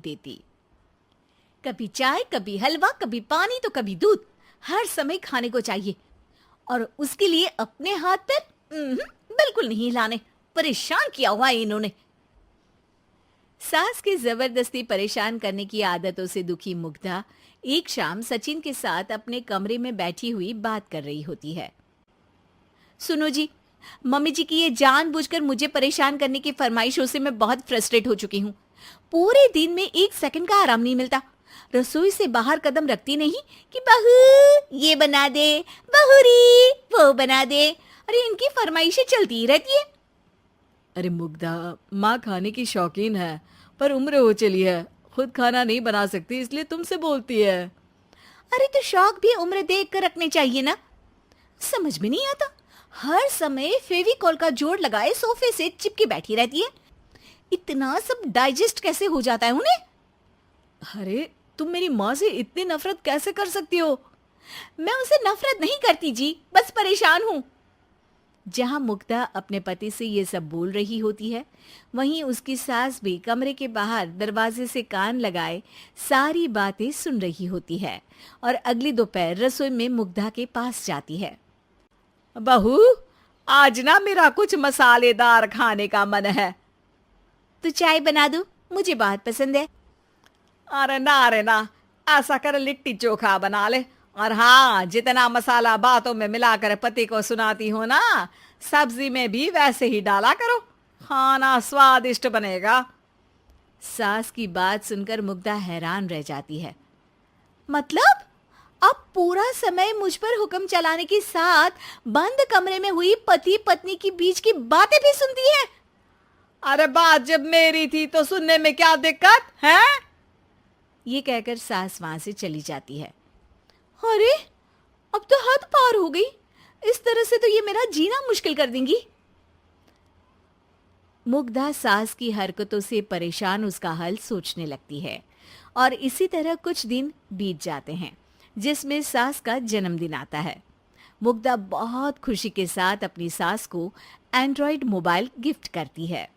देती। कभी चाय, कभी हलवा, कभी पानी तो कभी दूध, हर समय खाने को चाहिए और उसके लिए अपने हाथ पैर बिल्कुल नहीं हिलाने। परेशान किया हुआ है इन्होंने। सास की जबरदस्ती परेशान करने की आदतों से दुखी मुग्धा एक शाम सचिन के साथ अपने कमरे में बैठी हुई बात कर रही होती है। सुनो जी, मम्मी जी की ये जानबूझकर मुझे परेशान करने की फरमाइशों से मैं बहुत फ्रस्ट्रेट हो चुकी हूँ। पूरे दिन में एक सेकंड का आराम नहीं मिलता। रसोई से बाहर कदम रखती नहीं कि बहू ये बना दे, बहुरी वो बना दे। अरे इनकी फरमाइशें चलती ही रहती है। अरे मुग्धा, माँ खाने की शौकीन है पर उम्र हो चली है, खुद खाना नहीं बना सकती इसलिए तुमसे बोलती है। अरे तो शौक भी उम्र देख कर रखने चाहिए ना। समझ में नहीं आता, हर समय फेविकॉल का जोड़ लगाए सोफे से चिपके बैठी रहती है। इतना सब डाइजेस्ट कैसे हो जाता है उन्हें? अरे तुम मेरी माँ से इतनी नफरत कैसे कर सकती हो? मैं उनसे नफरत नहीं करती जी, बस परेशान हूँ। जहां मुग्धा अपने पति से ये सब बोल रही होती है, वहीं उसकी सास भी कमरे के बाहर दरवाजे से कान लगाए सारी बातें सुन रही होती है और अगली दोपहर रसोई में मुग्धा के पास जाती है। बहू, आज ना मेरा कुछ मसालेदार खाने का मन है। तो चाय बना दूं? मुझे बहुत पसंद है। अरे ना, ऐसा कर लिट्टी चोखा बना ले। और हाँ, जितना मसाला बातों में मिलाकर पति को सुनाती हो ना, सब्जी में भी वैसे ही डाला करो, खाना स्वादिष्ट बनेगा। सास की बात सुनकर मुग्धा हैरान रह जाती है। मतलब अब पूरा समय मुझ पर हुक्म चलाने के साथ बंद कमरे में हुई पति पत्नी की बीच की बातें भी सुनती है? अरे बात जब मेरी थी तो सुनने में क्या दिक्कत है? ये कहकर सास वहां से चली जाती है। अरे अब तो हद पार हो गई। इस तरह से तो ये मेरा जीना मुश्किल कर देंगी। मुग्धा सास की हरकतों से परेशान उसका हल सोचने लगती है और इसी तरह कुछ दिन बीत जाते हैं जिसमें सास का जन्मदिन आता है। मुग्धा बहुत खुशी के साथ अपनी सास को एंड्रॉइड मोबाइल गिफ्ट करती है।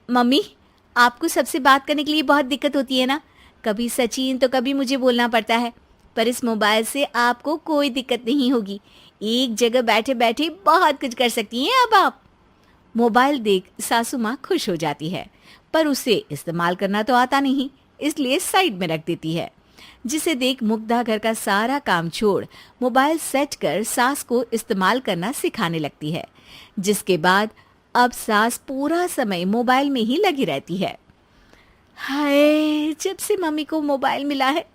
मम्मी, आपको सबसे बात करने के लिए बहुत दिक्कत होती है ना? कभी सचिन तो कभी मुझे बोलना पड़ता है, पर इस मोबाइल से आपको कोई दिक्कत नहीं होगी। एक जगह बैठे बैठे बहुत कुछ कर सकती हैं अब आप। मोबाइल देख सासू माँ खुश हो जाती है, पर उसे इस्तेमाल करना तो आता नहीं, इसलिए साइड में रख देती है। जिसे देख मुग्धा घर का सारा काम छोड़ मोबाइल सेट कर सास को इस्तेमाल करना सिखाने लगती है, जिसके बाद अब सास पूरा समय मोबाइल में ही लगी रहती है। हाय, जब से मम्मी को मोबाइल मिला है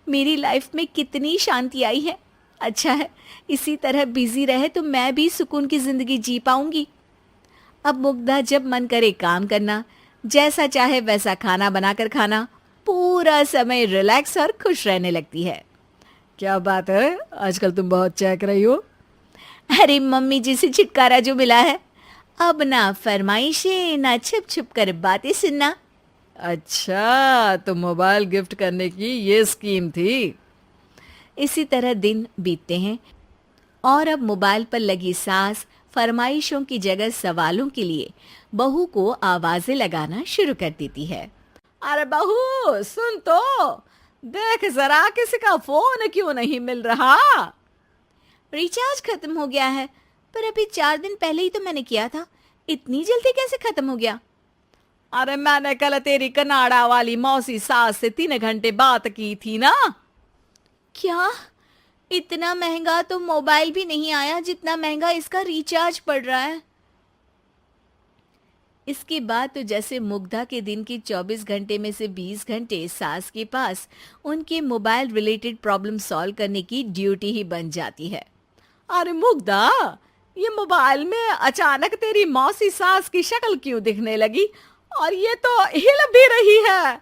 मेरी लाइफ में कितनी शांति आई है। अच्छा है, इसी तरह बिजी रहे तो मैं भी सुकून की जिंदगी जी पाऊंगी। अब मुग्धा जब मन करे काम करना, जैसा चाहे वैसा खाना बनाकर खाना, पूरा समय रिलैक्स और खुश रहने लगती है। क्या बात है, आजकल तुम बहुत चहक रही हो। अरे मम्मी जी से छुटकारा जो मिला है, अब ना फरमाइशें ना छुप छुप कर बातें सुनना। अच्छा, तो मोबाइल गिफ्ट करने की ये स्कीम थी। इसी तरह दिन बीतते हैं और अब मोबाइल पर लगी सास फरमाइशों की जगह सवालों के लिए बहू को आवाजें लगाना शुरू कर देती है। अरे बहू सुन तो, देख जरा किसी का फोन क्यों नहीं मिल रहा? रिचार्ज खत्म हो गया है, पर अभी 4 दिन पहले ही तो मैंने किया था। इतनी जल्दी कैसे खत्म हो गया? अरे मैंने कल तेरी कनाडा वाली मौसी सास से 3 घंटे बात की थी ना। क्या? इतना महंगा तो मोबाइल भी नहीं आया जितना महंगा इसका रिचार्ज पड़ रहा है। इसके बाद तो जैसे मुग्धा के दिन की 24 घंटे में से 20 घंटे सास के पास उनके मोबाइल रिलेटेड प्रॉब्लम सॉल्व करने की ड्यूटी ही बन जाती है। अरे मुग्धा, ये मोबाइल में अचानक तेरी मौसी सास की शक्ल क्यों दिखने लगी? और ये तो हिल भी रही है।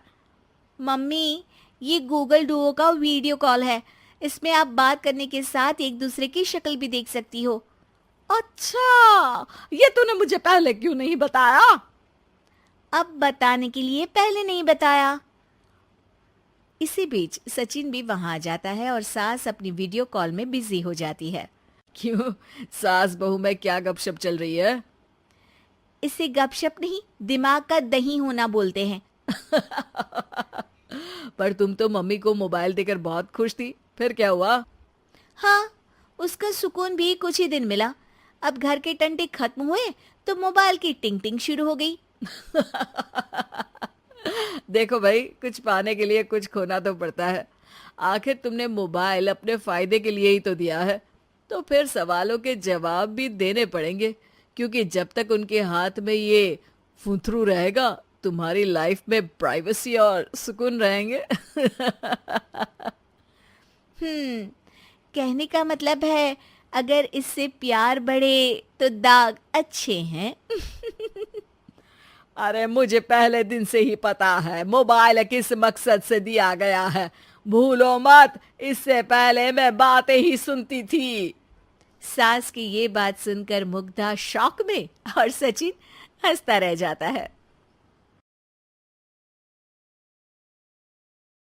मम्मी, ये गूगल डुओ का वीडियो कॉल है। इसमें आप बात करने के साथ एक दूसरे की शक्ल भी देख सकती हो। अच्छा, ये तूने मुझे पहले क्यों नहीं बताया? अब बताने के लिए पहले नहीं बताया। इसी बीच सचिन भी वहां आ जाता है और सास अपनी वीडियो कॉल में बिजी हो जाती है। क्यों, सास बहू में क्या गपशप चल रही है? इसे गपशप नहीं, दिमाग का दही होना बोलते हैं। पर तुम तो मम्मी को मोबाइल देकर बहुत खुश थी, फिर क्या हुआ? हाँ, उसका सुकून भी कुछ ही दिन मिला। अब घर के टंटे खत्म हुए तो मोबाइल की टिंग टिंग शुरू हो गई। देखो भाई, कुछ पाने के लिए कुछ खोना तो पड़ता है। आखिर तुमने मोबाइल अपने फायदे के लिए ही तो दिया है, तो फिर सवालों के जवाब भी देने पड़ेंगे, क्योंकि जब तक उनके हाथ में ये फुंथरू रहेगा, तुम्हारी लाइफ में प्राइवेसी और सुकून रहेंगे। हम्म, कहने का मतलब है अगर इससे प्यार बढ़े तो दाग अच्छे हैं। अरे मुझे पहले दिन से ही पता है मोबाइल किस मकसद से दिया गया है। भूलो मत, इससे पहले मैं बातें ही सुनती थी। सास की ये बात सुनकर मुग्धा शॉक में और सचिन हंसता रह जाता है।